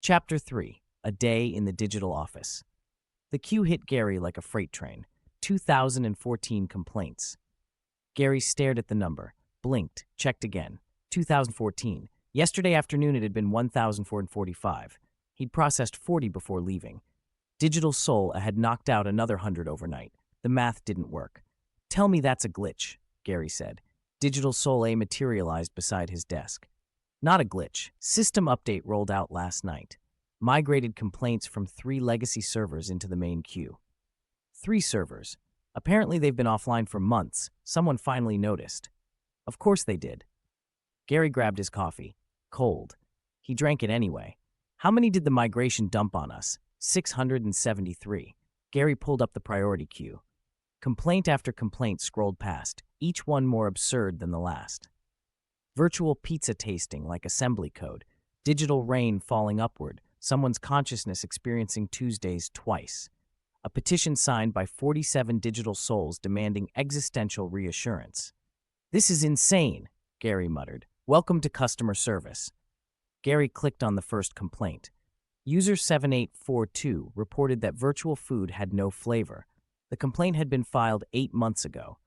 Chapter 3. A Day in the Digital Office. The queue hit Gary like a freight train. 2014 complaints. Gary stared at the number, blinked, checked again. 2014. Yesterday afternoon it had been 1,445. He'd processed 40 before leaving. Digital Soul had knocked out another 100 overnight. The math didn't work. "Tell me that's a glitch," Gary said. Digital Soul materialized beside his desk. "Not a glitch. System update rolled out last night. Migrated complaints from 3 legacy servers into the main queue." 3 servers. Apparently they've been offline for months. Someone finally noticed. Of course they did. Gary grabbed his coffee. Cold. He drank it anyway. How many did the migration dump on us? 673. Gary pulled up the priority queue. Complaint after complaint scrolled past, each one more absurd than the last. Virtual pizza tasting like assembly code. Digital rain falling upward. Someone's consciousness experiencing Tuesdays twice. A petition signed by 47 digital souls demanding existential reassurance. "This is insane," Gary muttered. "Welcome to customer service." Gary clicked on the first complaint. User 7842 reported that virtual food had no flavor. The complaint had been filed 8 months ago.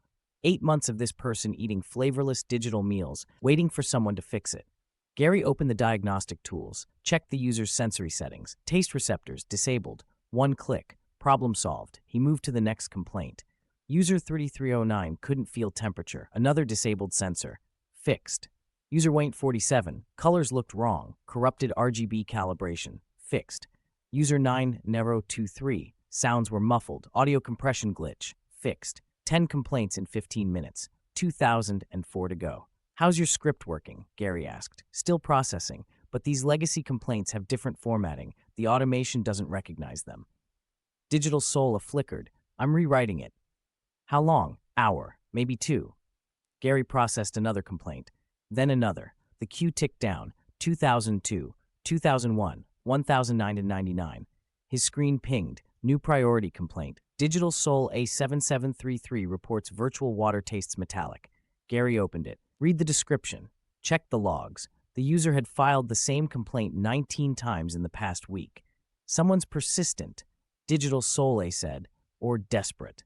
8 months of this person eating flavorless digital meals, waiting for someone to fix it. Gary opened the diagnostic tools, checked the user's sensory settings. Taste receptors disabled. 1 click. Problem solved. He moved to the next complaint. User 3309 couldn't feel temperature. Another disabled sensor. Fixed. User Wayne 47. Colors looked wrong. Corrupted RGB calibration. Fixed. User 9Nero23. Sounds were muffled. Audio compression glitch. Fixed. 10 complaints in 15 minutes. 2,004 to go. "How's your script working?" Gary asked. "Still processing, but these legacy complaints have different formatting. The automation doesn't recognize them." Digital Soul flickered. "I'm rewriting it." "How long?" "Hour, maybe 2. Gary processed another complaint. Then another. The queue ticked down. 2002, 2001, 1,099. His screen pinged. New priority complaint. Digital Soul A7733 reports virtual water tastes metallic. Gary opened it. Read the description. Check the logs. The user had filed the same complaint 19 times in the past week. Someone's persistent, Digital Soul said, or desperate.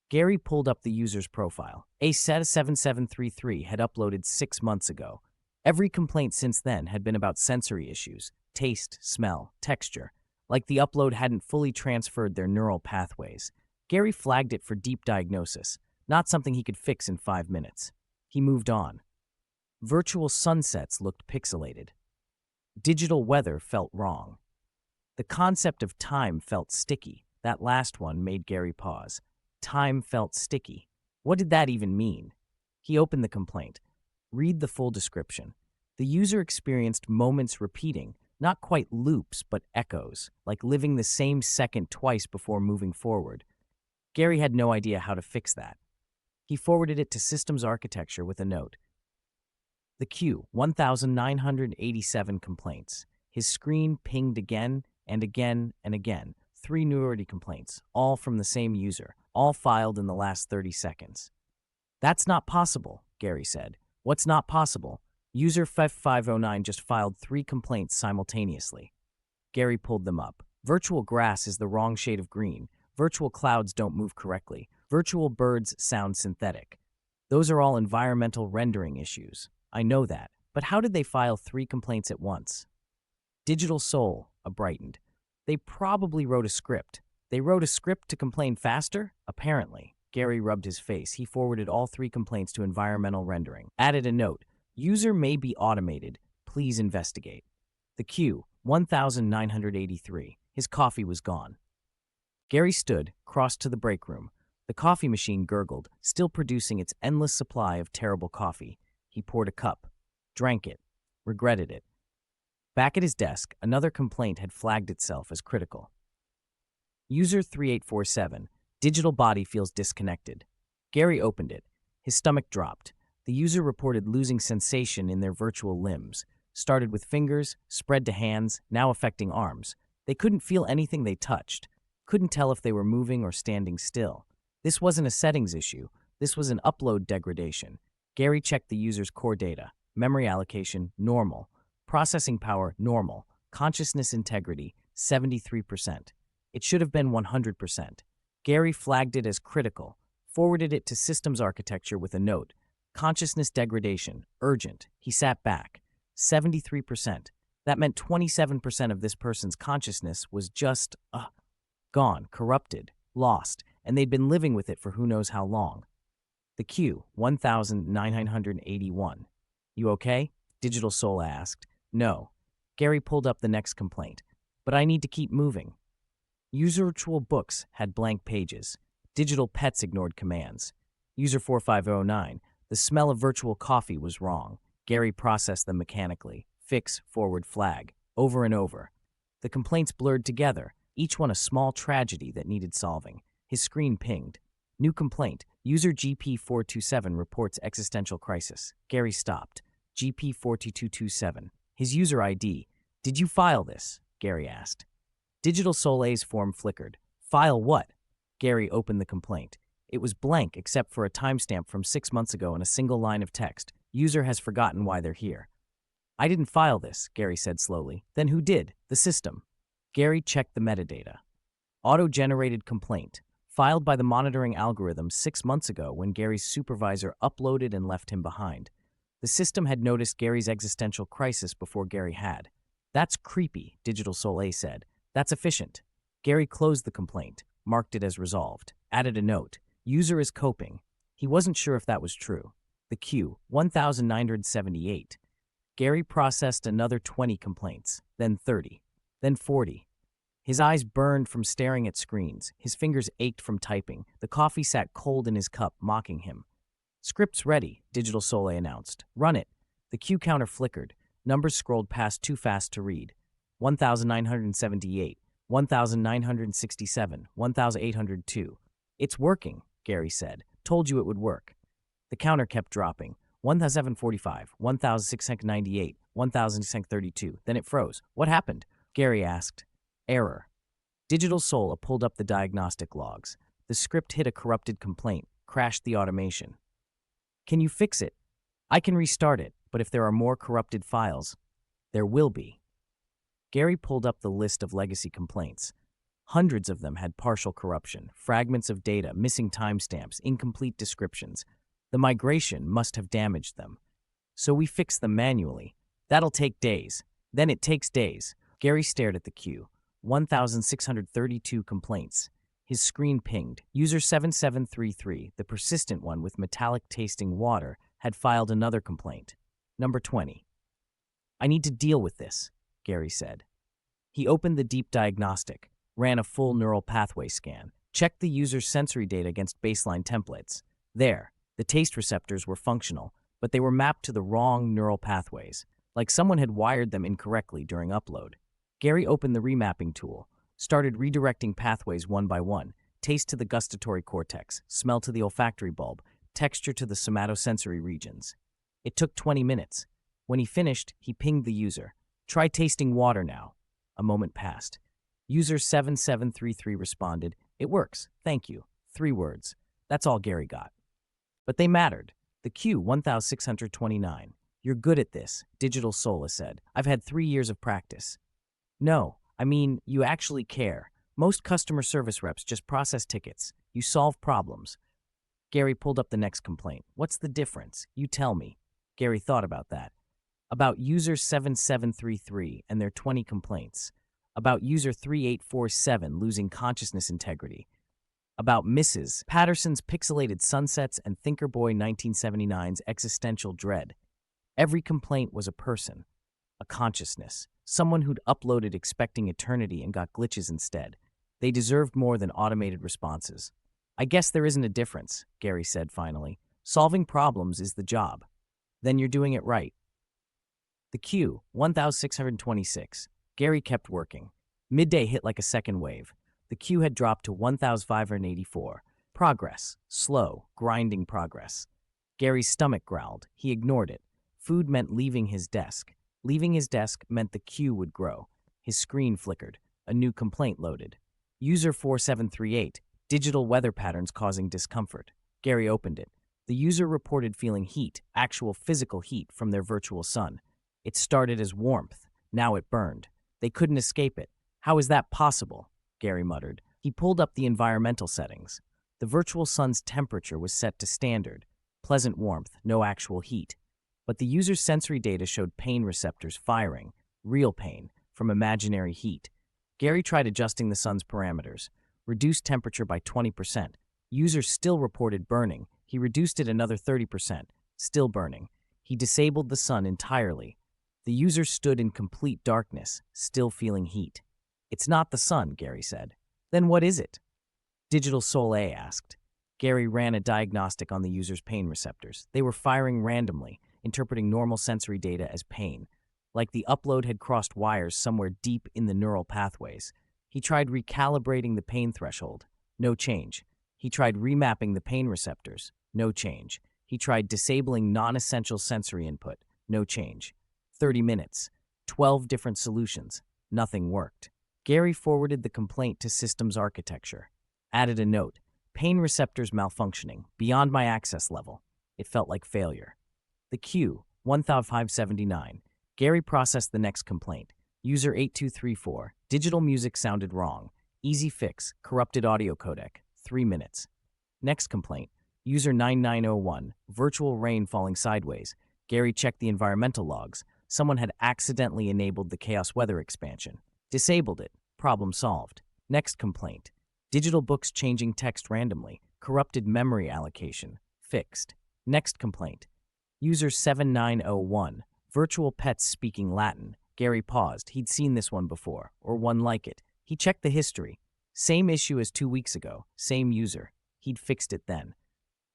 Gary pulled up the user's profile. A7733 had uploaded 6 months ago. Every complaint since then had been about sensory issues, taste, smell, texture, like the upload hadn't fully transferred their neural pathways. Gary flagged it for deep diagnosis, not something he could fix in 5 minutes. He moved on. Virtual sunsets looked pixelated. Digital weather felt wrong. The concept of time felt sticky. That last one made Gary pause. Time felt sticky. What did that even mean? He opened the complaint. Read the full description. The user experienced moments repeating, not quite loops, but echoes, like living the same second twice before moving forward. Gary had no idea how to fix that. He forwarded it to systems architecture with a note. The queue, 1,987 complaints. His screen pinged again and again and again. 3 priority complaints, all from the same user, all filed in the last 30 seconds. "That's not possible," Gary said. "What's not possible?" User 5509 just filed 3 complaints simultaneously. Gary pulled them up. Virtual grass is the wrong shade of green. Virtual clouds don't move correctly. Virtual birds sound synthetic. Those are all environmental rendering issues. I know that. But how did they file 3 complaints at once? Digital Soul brightened. They probably wrote a script. They wrote a script to complain faster? Apparently. Gary rubbed his face. He forwarded all 3 complaints to environmental rendering. Added a note. User may be automated. Please investigate. The queue, 1,983. His coffee was gone. Gary stood, crossed to the break room. The coffee machine gurgled, still producing its endless supply of terrible coffee. He poured a cup, drank it, regretted it. Back at his desk, another complaint had flagged itself as critical. User 3847. Digital body feels disconnected. Gary opened it. His stomach dropped. The user reported losing sensation in their virtual limbs. Started with fingers, spread to hands, now affecting arms. They couldn't feel anything they touched. Couldn't tell if they were moving or standing still. This wasn't a settings issue. This was an upload degradation. Gary checked the user's core data. Memory allocation, normal. Processing power, normal. Consciousness integrity, 73%. It should have been 100%. Gary flagged it as critical, forwarded it to systems architecture with a note. Consciousness degradation, urgent. He sat back. 73%. That meant 27% of this person's consciousness was just, gone, corrupted, lost, and they'd been living with it for who knows how long. The queue, 1,981. You okay? Digital Soul asked. No. Gary pulled up the next complaint. But I need to keep moving. User virtual books had blank pages. Digital pets ignored commands. User 4509. The smell of virtual coffee was wrong. Gary processed them mechanically. Fix, forward, flag. Over and over. The complaints blurred together, each one a small tragedy that needed solving. His screen pinged. New complaint. User GP427 reports existential crisis. Gary stopped. GP42227. His user ID. Did you file this? Gary asked. Digital Soleil's form flickered. File what? Gary opened the complaint. It was blank except for a timestamp from 6 months ago and a single line of text. User has forgotten why they're here. I didn't file this, Gary said slowly. Then who did? The system. Gary checked the metadata. Auto-generated complaint. Filed by the monitoring algorithm 6 months ago when Gary's supervisor uploaded and left him behind. The system had noticed Gary's existential crisis before Gary had. That's creepy, Digital Soleil said. That's efficient. Gary closed the complaint, marked it as resolved, added a note. User is coping. He wasn't sure if that was true. The queue, 1,978. Gary processed another 20 complaints, then 30, then 40. His eyes burned from staring at screens. His fingers ached from typing. The coffee sat cold in his cup, mocking him. Script's ready, Digital Soleil announced. Run it. The queue counter flickered. Numbers scrolled past too fast to read. 1,978, 1,967, 1,802. It's working, Gary said. Told you it would work. The counter kept dropping. 1,745, 1,698, 1,632. Then it froze. What happened? Gary asked. Error. Digital Soul pulled up the diagnostic logs. The script hit a corrupted complaint, crashed the automation. Can you fix it? I can restart it, but if there are more corrupted files, there will be. Gary pulled up the list of legacy complaints. Hundreds of them had partial corruption, fragments of data, missing timestamps, incomplete descriptions. The migration must have damaged them. So we fixed them manually. That'll take days. Then it takes days. Gary stared at the queue. 1,632 complaints. His screen pinged. User 7733, the persistent one with metallic-tasting water, had filed another complaint. Number 20. I need to deal with this, Gary said. He opened the deep diagnostic, ran a full neural pathway scan, checked the user's sensory data against baseline templates. There, the taste receptors were functional, but they were mapped to the wrong neural pathways, like someone had wired them incorrectly during upload. Gary opened the remapping tool, started redirecting pathways one by one, taste to the gustatory cortex, smell to the olfactory bulb, texture to the somatosensory regions. It took 20 minutes. When he finished, he pinged the user. Try tasting water now. A moment passed. User 7733 responded, It works, thank you. 3 words. That's all Gary got. But they mattered. The queue, 1,629. You're good at this, Digital Soul said. I've had 3 years of practice. No, I mean, you actually care. Most customer service reps just process tickets. You solve problems. Gary pulled up the next complaint. What's the difference? You tell me. Gary thought about that. About user 7733 and their 20 complaints. About user 3847 losing consciousness integrity. About Mrs. Patterson's pixelated sunsets and Thinkerboy 1979's existential dread. Every complaint was a person, a consciousness, someone who'd uploaded expecting eternity and got glitches instead. They deserved more than automated responses. I guess there isn't a difference, Gary said finally. Solving problems is the job. Then you're doing it right. The queue, 1,626. Gary kept working. Midday hit like a second wave. The queue had dropped to 1,584. Progress. Slow, grinding progress. Gary's stomach growled. He ignored it. Food meant leaving his desk. Leaving his desk meant the queue would grow. His screen flickered. A new complaint loaded. User 4738. Digital weather patterns causing discomfort. Gary opened it. The user reported feeling heat, actual physical heat, from their virtual sun. It started as warmth. Now it burned. They couldn't escape it. How is that possible? Gary muttered. He pulled up the environmental settings. The virtual sun's temperature was set to standard, pleasant warmth, no actual heat. But the user's sensory data showed pain receptors firing, real pain, from imaginary heat. Gary tried adjusting the sun's parameters. Reduced temperature by 20%. User still reported burning. He reduced it another 30%. Still burning. He disabled the sun entirely. The user stood in complete darkness, still feeling heat. It's not the sun, Gary said. Then what is it? Digital Soul A asked. Gary ran a diagnostic on the user's pain receptors. They were firing randomly, interpreting normal sensory data as pain. Like the upload had crossed wires somewhere deep in the neural pathways. He tried recalibrating the pain threshold. No change. He tried remapping the pain receptors. No change. He tried disabling non-essential sensory input. No change. 30 minutes. 12 different solutions. Nothing worked. Gary forwarded the complaint to systems architecture. Added a note. Pain receptors malfunctioning. Beyond my access level. It felt like failure. The queue. 1579. Gary processed the next complaint. User 8234. Digital music sounded wrong. Easy fix. Corrupted audio codec. 3 minutes. Next complaint. User 9901. Virtual rain falling sideways. Gary checked the environmental logs. Someone had accidentally enabled the chaos weather expansion. Disabled it. Problem solved. Next complaint. Digital books changing text randomly. Corrupted memory allocation. Fixed. Next complaint. User 7901. Virtual pets speaking Latin. Gary paused. He'd seen this one before, or one like it. He checked the history. Same issue as 2 weeks ago. Same user. He'd fixed it then.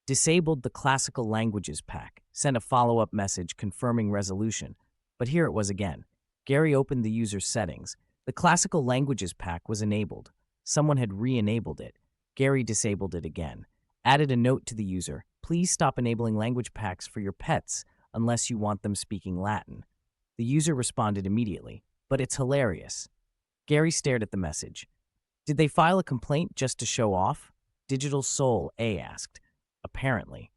Disabled the classical languages pack. Sent a follow-up message confirming resolution. But here it was again. Gary opened the user's settings. The classical languages pack was enabled. Someone had re-enabled it. Gary disabled it again. Added a note to the user. Please stop enabling language packs for your pets unless you want them speaking Latin. The user responded immediately. But it's hilarious. Gary stared at the message. Did they file a complaint just to show off? Digital Soul A asked. Apparently.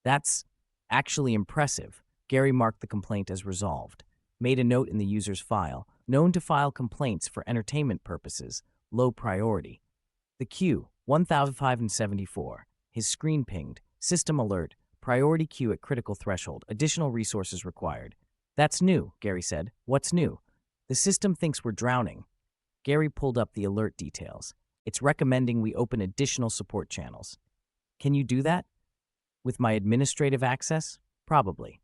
That's actually impressive. Gary marked the complaint as resolved. Made a note in the user's file. Known to file complaints for entertainment purposes. Low priority. The queue. 1574. His screen pinged. System alert. Priority queue at critical threshold. Additional resources required. That's new, Gary said. What's new? The system thinks we're drowning. Gary pulled up the alert details. It's recommending we open additional support channels. Can you do that? With my administrative access? Probably.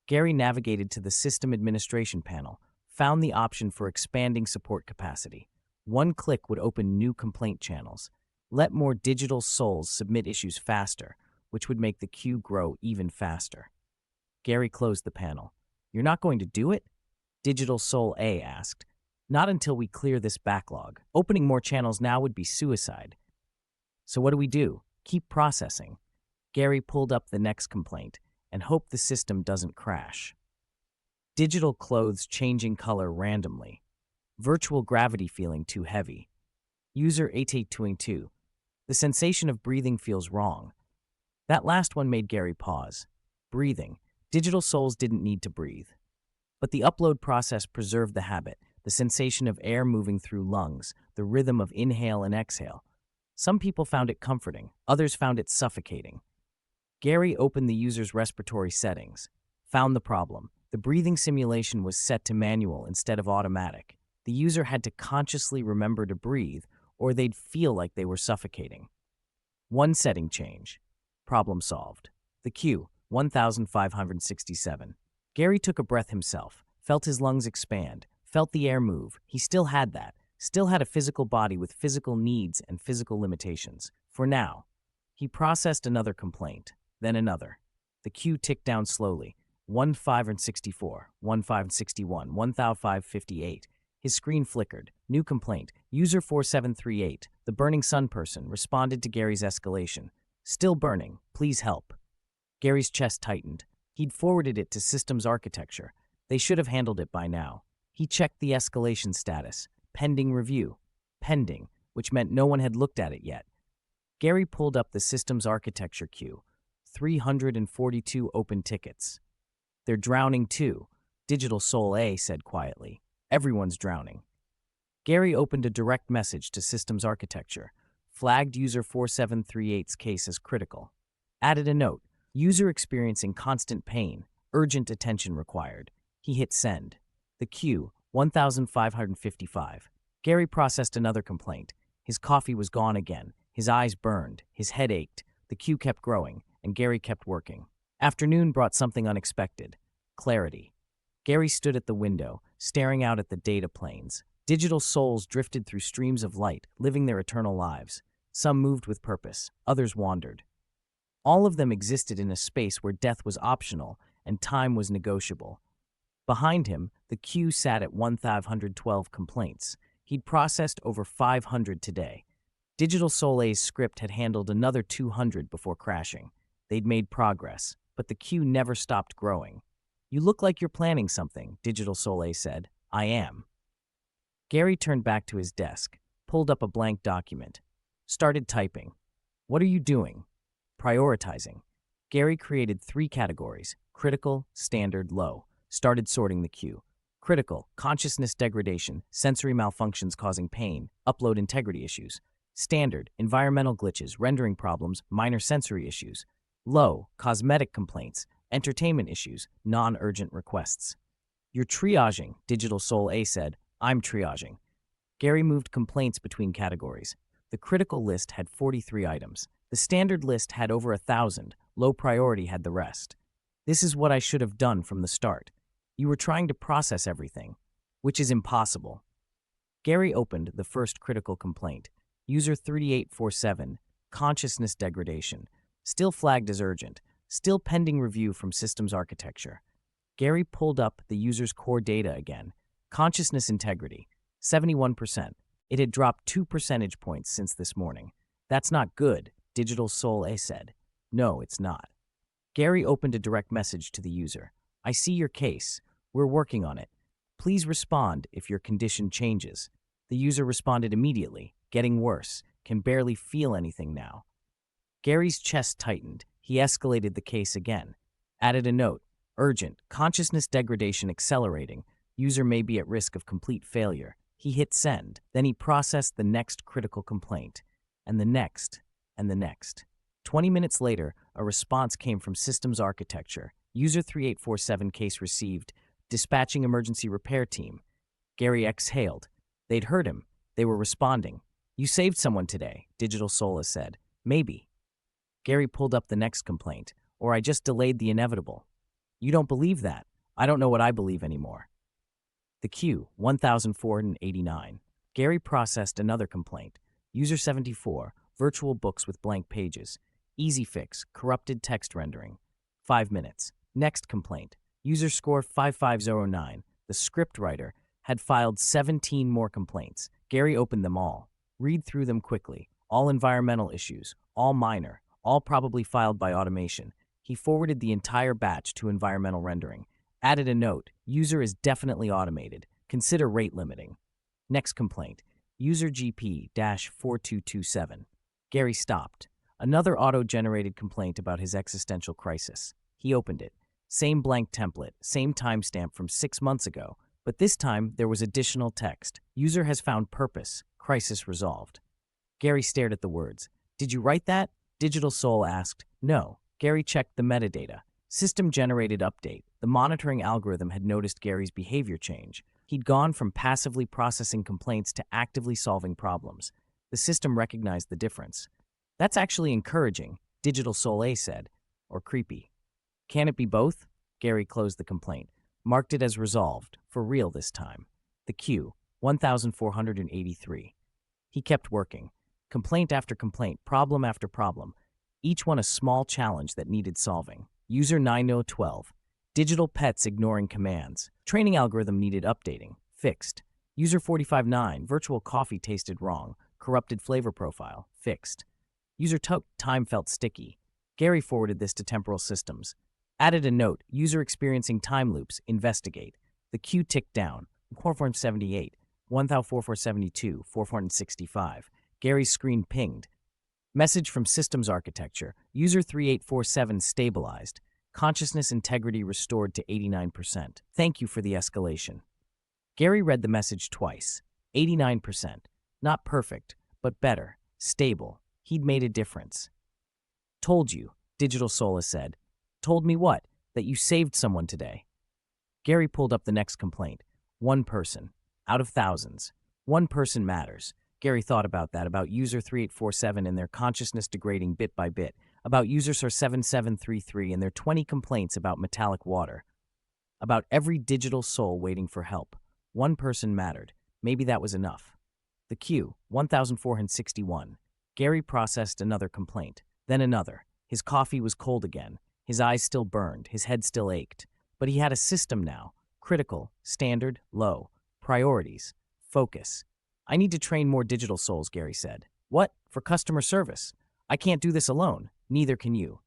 Gary navigated to the System Administration panel, found the option for expanding support capacity. One click would open new complaint channels. Let more digital souls submit issues faster, which would make the queue grow even faster. Gary closed the panel. You're not going to do it? Digital Soul A asked. Not until we clear this backlog. Opening more channels now would be suicide. So what do we do? Keep processing. Gary pulled up the next complaint and hoped the system doesn't crash. Digital clothes changing color randomly. Virtual gravity feeling too heavy. User 8822. The sensation of breathing feels wrong. That last one made Gary pause. Breathing. Digital souls didn't need to breathe. But the upload process preserved the habit, the sensation of air moving through lungs, the rhythm of inhale and exhale. Some people found it comforting, others found it suffocating. Gary opened the user's respiratory settings, found the problem. The breathing simulation was set to manual instead of automatic. The user had to consciously remember to breathe, or they'd feel like they were suffocating. One setting change. Problem solved. The queue, 1567. Gary took a breath himself, felt his lungs expand, felt the air move. He still had that, still had a physical body with physical needs and physical limitations. For now, he processed another complaint, then another. The queue ticked down slowly. 1564, 1561, 1558. His screen flickered. New complaint. User 4738, the burning sun person, responded to Gary's escalation. Still burning. Please help. Gary's chest tightened. He'd forwarded it to systems architecture. They should have handled it by now. He checked the escalation status. Pending review. Pending, which meant no one had looked at it yet. Gary pulled up the systems architecture queue. 342 open tickets. They're drowning too, Digital Soul A said quietly. Everyone's drowning. Gary opened a direct message to systems architecture, flagged user 4738's case as critical. Added a note, user experiencing constant pain, urgent attention required. He hit send. The queue, 1,555. Gary processed another complaint. His coffee was gone again. His eyes burned. His head ached. The queue kept growing, and Gary kept working. Afternoon brought something unexpected. Clarity. Gary stood at the window, staring out at the data planes. Digital souls drifted through streams of light, living their eternal lives. Some moved with purpose. Others wandered. All of them existed in a space where death was optional and time was negotiable. Behind him, the queue sat at 1,512 complaints. He'd processed over 500 today. Digital Soleil's script had handled another 200 before crashing. They'd made progress, but the queue never stopped growing. "You look like you're planning something," Digital Soleil said. "I am." Gary turned back to his desk, pulled up a blank document, started typing. "What are you doing?" "Prioritizing." Gary created 3 categories: critical, standard, low. Started sorting the queue. Critical, consciousness degradation, sensory malfunctions causing pain, upload integrity issues. Standard, environmental glitches, rendering problems, minor sensory issues. Low, cosmetic complaints, entertainment issues, non-urgent requests. "You're triaging," Digital Soul A said. "I'm triaging." Gary moved complaints between categories. The critical list had 43 items. The standard list had over 1,000. Low priority had the rest. "This is what I should have done from the start. You were trying to process everything, which is impossible." Gary opened the first critical complaint. User 3847, consciousness degradation. Still flagged as urgent. Still pending review from systems architecture. Gary pulled up the user's core data again. Consciousness integrity, 71%. It had dropped 2 percentage points since this morning. "That's not good," Digital Soul A said. "No, it's not." Gary opened a direct message to the user. "I see your case. We're working on it. Please respond if your condition changes." The user responded immediately. "Getting worse. Can barely feel anything now." Gary's chest tightened. He escalated the case again. Added a note. "Urgent. Consciousness degradation accelerating. User may be at risk of complete failure." He hit send. Then he processed the next critical complaint. And the next. And the next. 20 minutes later, a response came from systems architecture. User 3847 case received. Dispatching emergency repair team. Gary exhaled. They'd heard him. They were responding. "You saved someone today," Digital Sola said. "Maybe." Gary pulled up the next complaint. "Or I just delayed the inevitable." "You don't believe that." "I don't know what I believe anymore." The queue, 1,489. Gary processed another complaint. User 74, virtual books with blank pages. Easy fix, corrupted text rendering. 5 minutes. Next complaint. User score 5509. The scriptwriter had filed 17 more complaints. Gary opened them all. Read through them quickly. All environmental issues. All minor. All probably filed by automation. He forwarded the entire batch to environmental rendering. Added a note. User is definitely automated. Consider rate limiting. Next complaint. User GP-4227. Gary stopped. Another auto-generated complaint about his existential crisis. He opened it. Same blank template, same timestamp from 6 months ago, but this time there was additional text. User has found purpose. Crisis resolved. Gary stared at the words. "Did you write that?" Digital Soul asked. "No." Gary checked the metadata. System-generated update. The monitoring algorithm had noticed Gary's behavior change. He'd gone from passively processing complaints to actively solving problems. The system recognized the difference. "That's actually encouraging," Digital Soul A said. "Or creepy." "Can it be both?" Gary closed the complaint. Marked it as resolved, for real this time. The queue, 1,483. He kept working. Complaint after complaint, problem after problem. Each one a small challenge that needed solving. User 9012. Digital pets ignoring commands. Training algorithm needed updating. Fixed. User 459. Virtual coffee tasted wrong. Corrupted flavor profile. Fixed. User time felt sticky. Gary forwarded this to temporal systems. Added a note. User experiencing time loops. Investigate. The queue ticked down. 4478. 1,4472. 465. Gary's screen pinged. Message from systems architecture. User 3847 stabilized. Consciousness integrity restored to 89%. Thank you for the escalation. Gary read the message twice. 89%. Not perfect, but better. Stable. He'd made a difference. Told you, Digital Solace said. Told me what? That you saved someone today. Gary pulled up the next complaint. One person. Out of thousands. One person matters. Gary thought about that, about user 3847 and their consciousness degrading bit by bit, about user SOR 7733 and their 20 complaints about metallic water, about every digital soul waiting for help. One person mattered. Maybe that was enough. The queue, 1461. Gary processed another complaint, then another. His coffee was cold again. His eyes still burned. His head still ached. But he had a system now. Critical, standard, low. Priorities. Focus. I need to train more digital souls, Gary said. What? For customer service? I can't do this alone. Neither can you.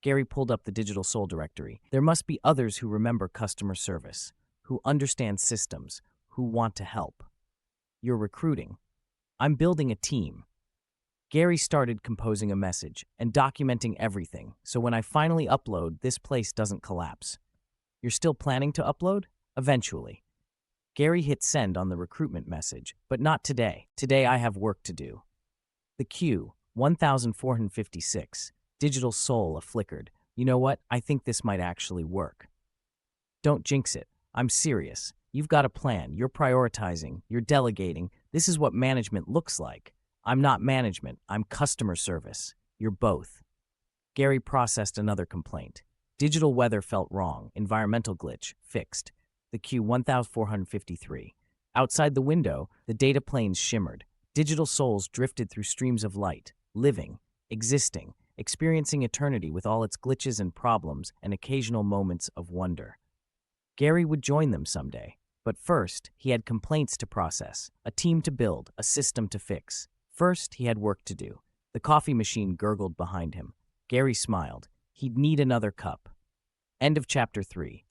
Gary pulled up the digital soul directory. There must be others who remember customer service, who understand systems, who want to help. You're recruiting. I'm building a team. Gary started composing a message and documenting everything, so when I finally upload, this place doesn't collapse. You're still planning to upload? Eventually. Gary hit send on the recruitment message, but not today. Today I have work to do. The queue, 1456. Digital soul flickered. You know what? I think this might actually work. Don't jinx it. I'm serious. You've got a plan. You're prioritizing. You're delegating. This is what management looks like. I'm not management. I'm customer service. You're both. Gary processed another complaint. Digital weather felt wrong. Environmental glitch. Fixed. The queue, 1453. Outside the window, the data planes shimmered. Digital souls drifted through streams of light, living, existing, experiencing eternity with all its glitches and problems and occasional moments of wonder. Gary would join them someday, but first, he had complaints to process, a team to build, a system to fix. First, he had work to do. The coffee machine gurgled behind him. Gary smiled. He'd need another cup. End of chapter 3.